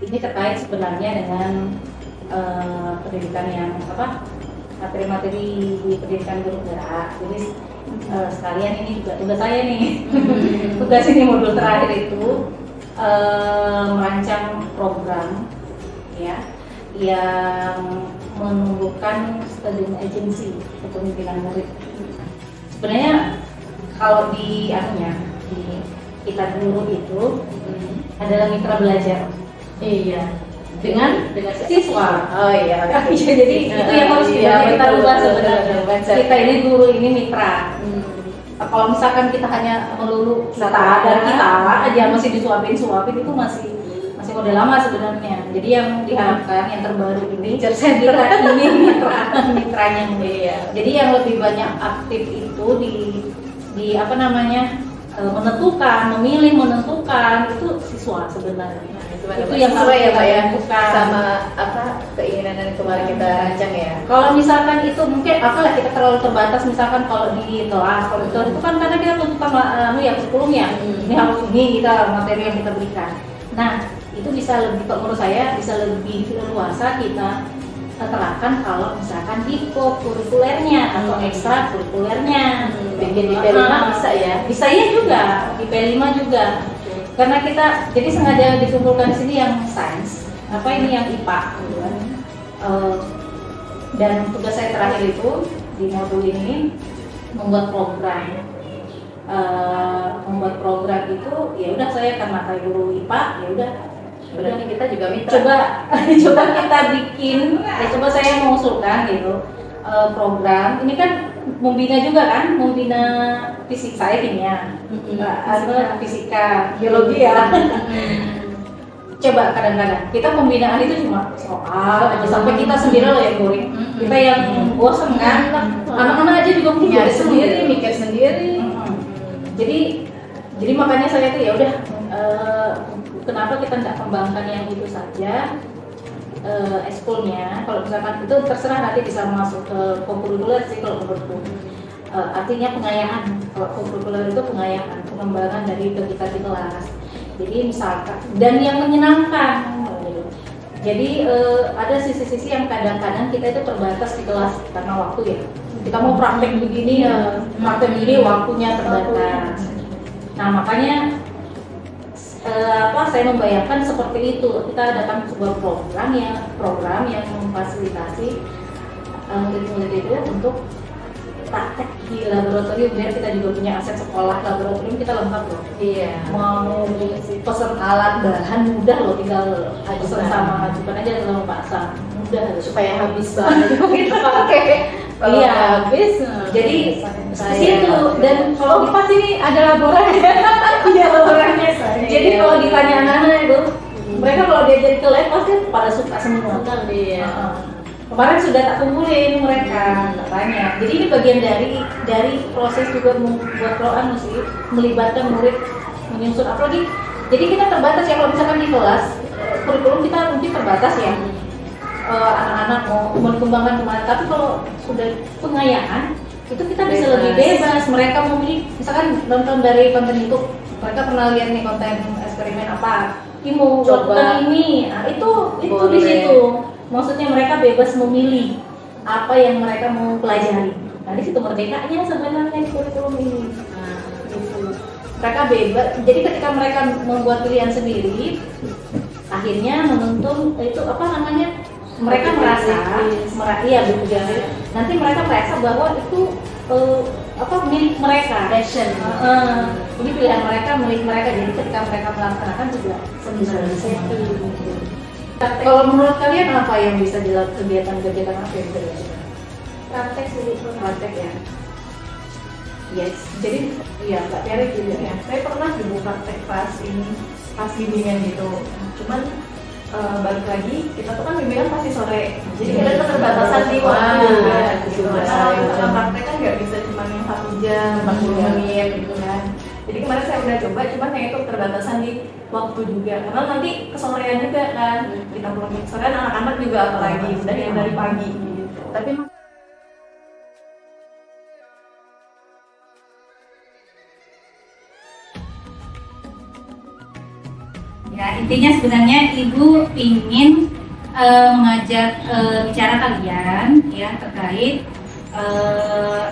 ini terkait sebenarnya dengan pendidikan yang materi-materi di pendidikan guru gerak. Jadi sekalian ini juga tugas saya nih. Tugas ini modul terakhir itu merancang program ya yang menumbuhkan student agency kepemimpinan murid. Sebenarnya kalau di kita guru itu adalah mitra belajar. Iya. Dengan siswa. Oh iya. Jadi itu yang harus kita rubah sebenarnya. Kita ini guru, ini mitra. Kalau misalkan kita hanya melulu kita aja masih disuapin itu masih model lama sebenarnya. Jadi yang diharapkan yang terbaru ini kita ini mitranya. Iya. Jadi yang lebih banyak aktif itu di memilih menentukan itu siswa sebenarnya. Itu yang sama ya Pak ya, bukan sama keinginan yang kemarin kita rancang ya. Kalau misalkan itu mungkin kita terlalu terbatas, misalkan kalau di kelas itu kan karena kita tuntutan kurikulumnya ini harus ini kita materi yang kita berikan. Nah itu bisa lebih, menurut saya bisa lebih luasa kita terapkan kalau misalkan di kurikulernya atau ekstra kurikulernya. Bikin di P5 bisa ya? Bisa ya juga, di P5 juga. Karena kita jadi sengaja dikumpulkan di sini yang sains, ini yang IPA gitu kan. Dan tugas saya terakhir itu di modul ini membuat program. Membuat program itu ya udah saya karena kayak guru IPA ya udah. Berarti kita juga mitra. Coba kita bikin, coba saya mengusulkan gitu program. Ini kan membina juga kan, membina fisik saya kimia, fisika, biologi ya. Coba kadang-kadang kita pembinaan itu cuma soal aja sampai kita sendiri loh yang boring. Kita yang bosan kan, anak-anak aja juga mungkin nyari sendiri, mikir sendiri. Jadi makanya saya tuh ya udah kenapa kita nggak kembangkan yang itu saja ekskulnya. Kalau misalkan itu terserah nanti bisa masuk ke kurikuler sih kalau menurutku. Artinya pengayaan. Kalau kurikuler itu pengayaan, pengembangan dari kita di kelas. Jadi misalkan dan yang menyenangkan. Jadi ada sisi-sisi yang kadang-kadang kita itu terbatas di kelas karena waktu ya. Kita mau praktek begini waktunya terbatas. Nah makanya saya membayangkan seperti itu. Kita datang sebuah program yang memfasilitasi murid-murid itu untuk praktek di laboratorium biar kita juga punya aset sekolah laboratorium kita lengkap loh. Iya. Mau pesen alat bahan mudah loh, tinggal pesen sama ajukan aja sama Pak Sam. Mudah supaya habis banget kita pakai. Kalau habis jadi situ dan kalau di pas ini ada laborannya. Iya laborannya. Jadi kalau ditanya anak-anak itu mereka kalau diajar ke lab pasti pada suka semua. Kemarin sudah tak kumpulin mereka tanya. Jadi ini bagian dari proses juga membuat program sih, melibatkan murid menyusun apalagi. Jadi kita terbatas ya kalau misalkan di kelas kurikulum kita mungkin terbatas ya. Anak-anak mau dikembangkan kemana, tapi kalau sudah pengayaan itu kita bisa lebih bebas. Mereka memilih, misalkan nonton dari konten YouTube, mereka pernah lihat nih konten eksperimen apa, mau lakukan ini, nah itu di situ. Maksudnya mereka bebas memilih apa yang mereka mau pelajari. Nah di situ merdekanya sebenarnya di kurikulum ini. Gitu. Mereka bebas. Jadi ketika mereka membuat pilihan sendiri, akhirnya menuntun itu mereka merasa nanti mereka merasa bahwa itu milik mereka, passion. Ini pilihan mereka, milik mereka. Jadi ketika mereka melaksanakan juga sebenarnya. Kalau menurut kalian apa yang bisa dilakukan, kegiatan apa yang bisa dilakukan? Praktek ya. Yes. Jadi ya Kak Tiara juga ya. Saya pernah dulu praktek pas bimbingan gitu. Cuman balik lagi kita tuh kan bimbingan pasti sore, jadi kita keterbatasan di waktu juga gitu. Karena praktek kan nggak bisa cuma yang 1 jam 40 menit gitu kan. Jadi kemarin saya udah coba, cuman yang itu keterbatasan di waktu juga karena nanti kesorean juga kan, kita pulang sorean anak-anak juga apalagi udah yang dari pagi gitu. Tapi Ya, intinya sebenarnya Ibu ingin mengajak bicara kalian ya terkait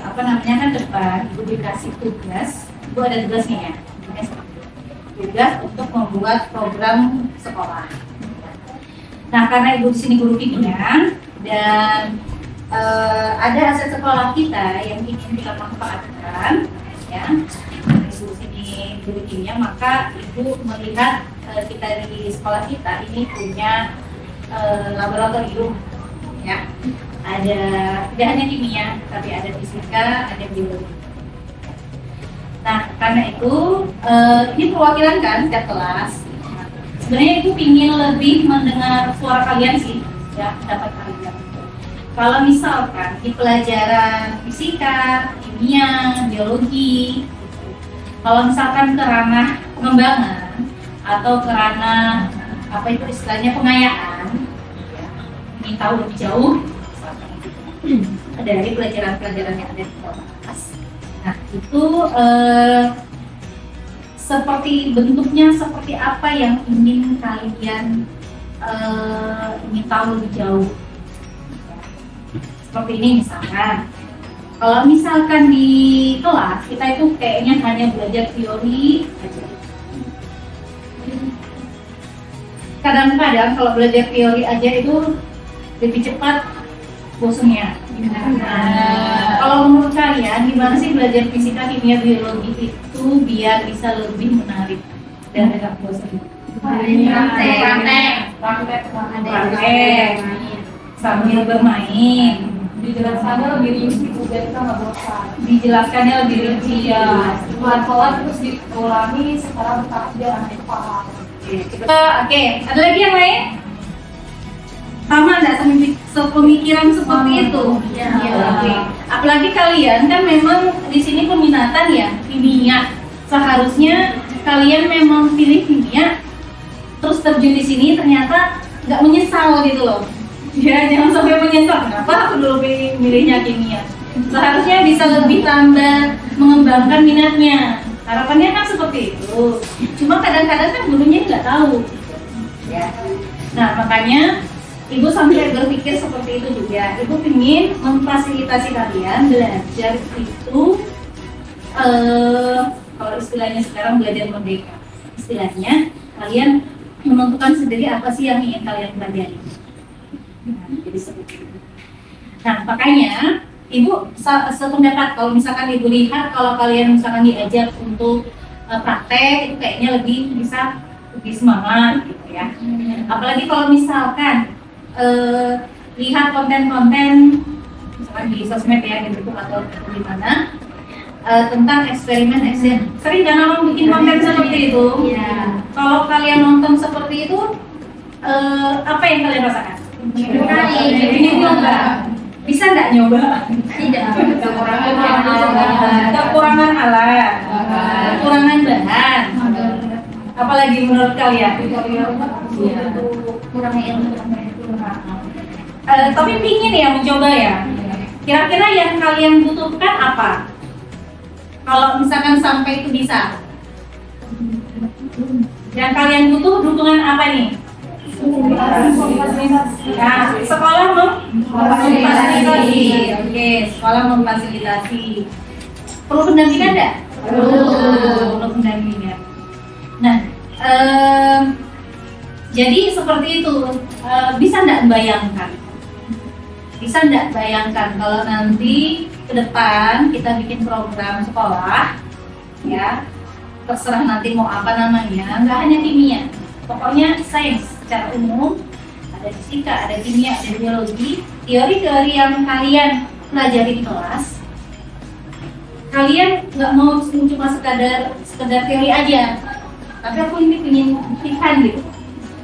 apa namanya kan depan Ibu dikasih tugas, Ibu ada tugasnya ya, tugas untuk membuat program sekolah. Nah, karena Ibu di sini guru kimia dan ada aset sekolah kita yang ingin kita manfaatkan, ya, Ibu di sini guru kimia, maka Ibu melihat kita di sekolah kita ini punya laboratorium, ya. Ada tidak hanya kimia, tapi ada fisika, ada biologi. Nah, karena itu ini perwakilan kan setiap kelas. Sebenarnya Ibu ingin lebih mendengar suara kalian sih, ya, pendapat kalian. Kalau misalkan di pelajaran fisika, kimia, biologi, kalau misalkan ke ranah pengembangan atau ke ranah apa itu istilahnya pengayaan, ingin tahu lebih jauh dari pelajaran-pelajaran yang ada di kelas. Nah, itu seperti bentuknya seperti apa yang ingin kalian ingin tahu lebih jauh. Seperti ini misalkan, kalau misalkan di kelas kita itu kayaknya hanya belajar teori aja. Kadang-kadang kalau belajar teori aja itu lebih cepat bosannya. Nah, kalau menurut kalian gimana sih belajar fisika, kimia, biologi itu biar bisa lebih menarik dan tidak bosan? Praktek sambil bermain. Dijelaskannya lebih rinci juga, kita nggak bosan. Dijelaskannya lebih rinci ya. Pelan-pelan terus diulangi secara bertahap biar anak paham. Oke, ada lagi yang lain? Sama nggak sepemikiran seperti itu? Ya. Oke. Apalagi kalian kan memang di sini peminatan ya kimia. Seharusnya kalian memang pilih kimia, terus terjun di sini ternyata nggak menyesal gitu loh. Ya, jangan sampai menyesal. Kenapa aku dulu milihnya kimia? Seharusnya bisa lebih tambah mengembangkan minatnya. Harapannya kan seperti itu. Cuma kadang-kadang kan gurunya nggak tahu. Ya. Nah, makanya Ibu sampai berpikir seperti itu juga. Ibu ingin memfasilitasi kalian belajar itu, kalau istilahnya sekarang belajar merdeka. Istilahnya kalian menentukan sendiri apa sih yang ingin kalian pelajari. Nah, jadi seperti itu. Nah, makanya Ibu sependapat kalau misalkan Ibu lihat kalau kalian misalkan diajak untuk praktek itu kayaknya bisa lebih semangat gitu ya. Apalagi kalau misalkan lihat konten-konten misalkan di sosmed ya, di YouTube atau di mana tentang eksperimen. Sering kan orang bikin konten seperti itu. Ya. Kalau kalian nonton seperti itu, apa yang kalian rasakan? Ini nyoba. Bisa nggak nyoba? Tidak. Kekurangan alat, kekurangan bahan. Apalagi menurut kalian? Kurang ilmu. Tapi pingin ya mencoba ya. Kira-kira yang kalian butuhkan apa? Kalau misalkan sampai itu bisa. Yang kalian butuh dukungan apa nih? Nah, sekolah memfasilitasi. Oke, sekolah memfasilitasi. Perlu pendampingan enggak? Perlu pendampingan. Nah, jadi seperti itu. Bisa enggak bayangkan? Bisa enggak bayangkan kalau nanti ke depan kita bikin program sekolah, ya, terserah nanti mau apa namanya, nggak hanya kimia, pokoknya sains secara umum, ada fisika, ada kimia, ada biologi, teori-teori yang kalian pelajari di kelas, kalian nggak mau cuma sekedar teori aja, tapi aku ini ingin buktikan gitu,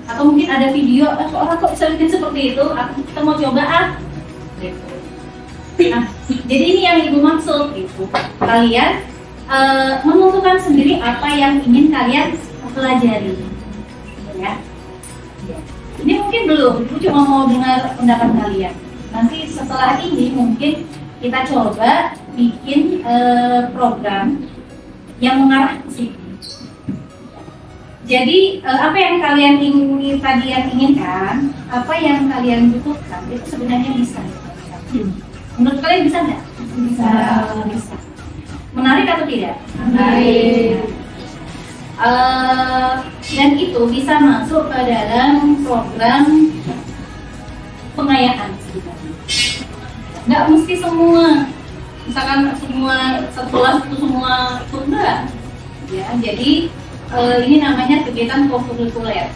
atau mungkin ada video, orang kok bisa bikin seperti itu, kita mau coba gitu. Nah, jadi ini yang Ibu maksud gitu, kalian menentukan sendiri apa yang ingin kalian pelajari, ya. Ini mungkin belum, Ibu cuma mau dengar pendapat kalian. Nanti setelah ini mungkin kita coba bikin program yang mengarah ke situ. Jadi apa yang kalian ingin tadi yang inginkan, apa yang kalian butuhkan itu sebenarnya bisa. Menurut kalian bisa nggak? Bisa. Bisa. Menarik atau tidak? Menarik. Dan itu bisa masuk ke dalam program pengayaan sebenarnya. Nggak mesti semua, misalkan semua sekolah itu semua tunda, ya. Jadi ini namanya kegiatan kokurikuler, ya.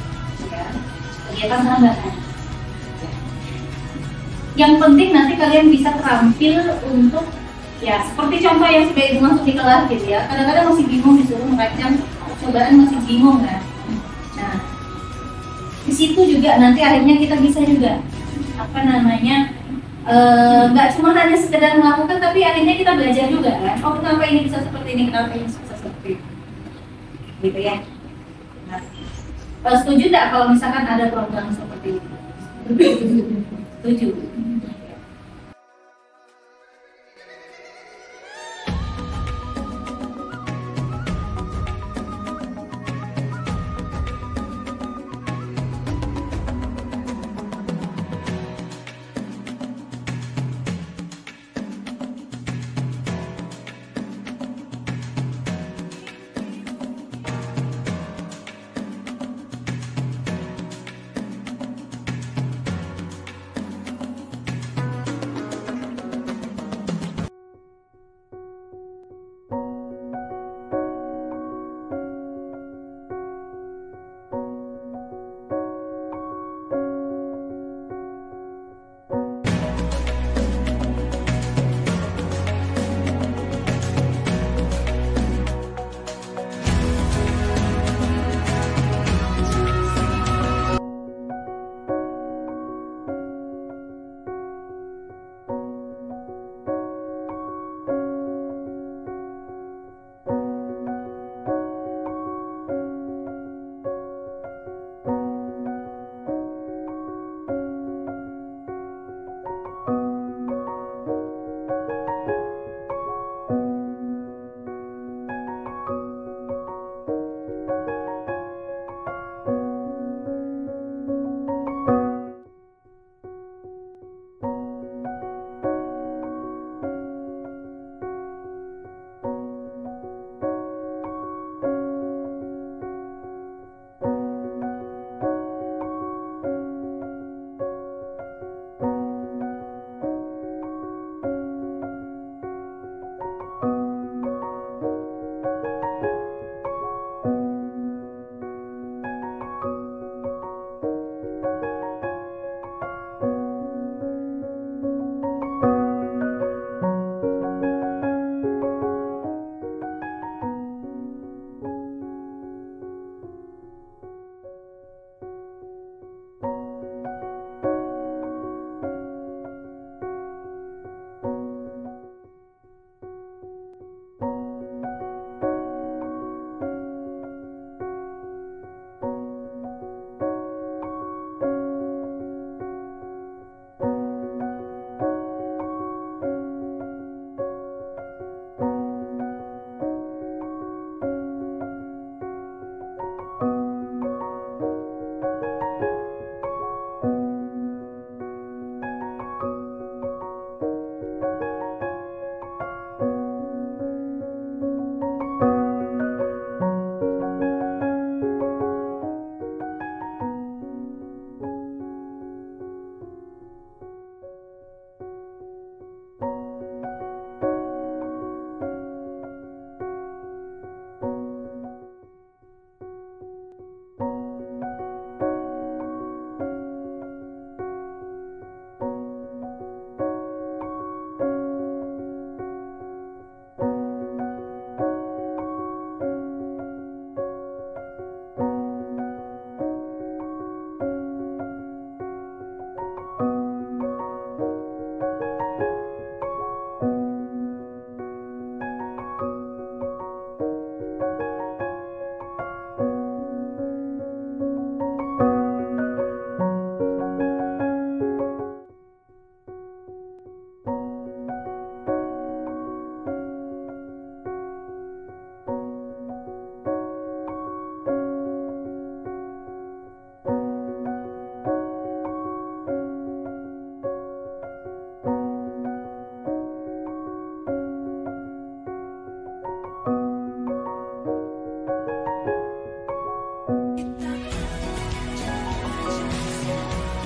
Kegiatan tambahan. Yang penting nanti kalian bisa terampil untuk, ya seperti contoh yang sudah ibu masuk di kelas gitu ya. Kadang-kadang masih bingung disuruh merancang cobaan, masih bingung kan. Nah, di situ juga nanti akhirnya kita bisa juga apa namanya, nggak cuma hanya sekedar melakukan, tapi akhirnya kita belajar juga kan. Oh, kenapa ini bisa seperti ini, kenapa ini bisa seperti itu, gitu ya. Nah, setuju nggak kalau misalkan ada program seperti itu? Setuju.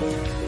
ya.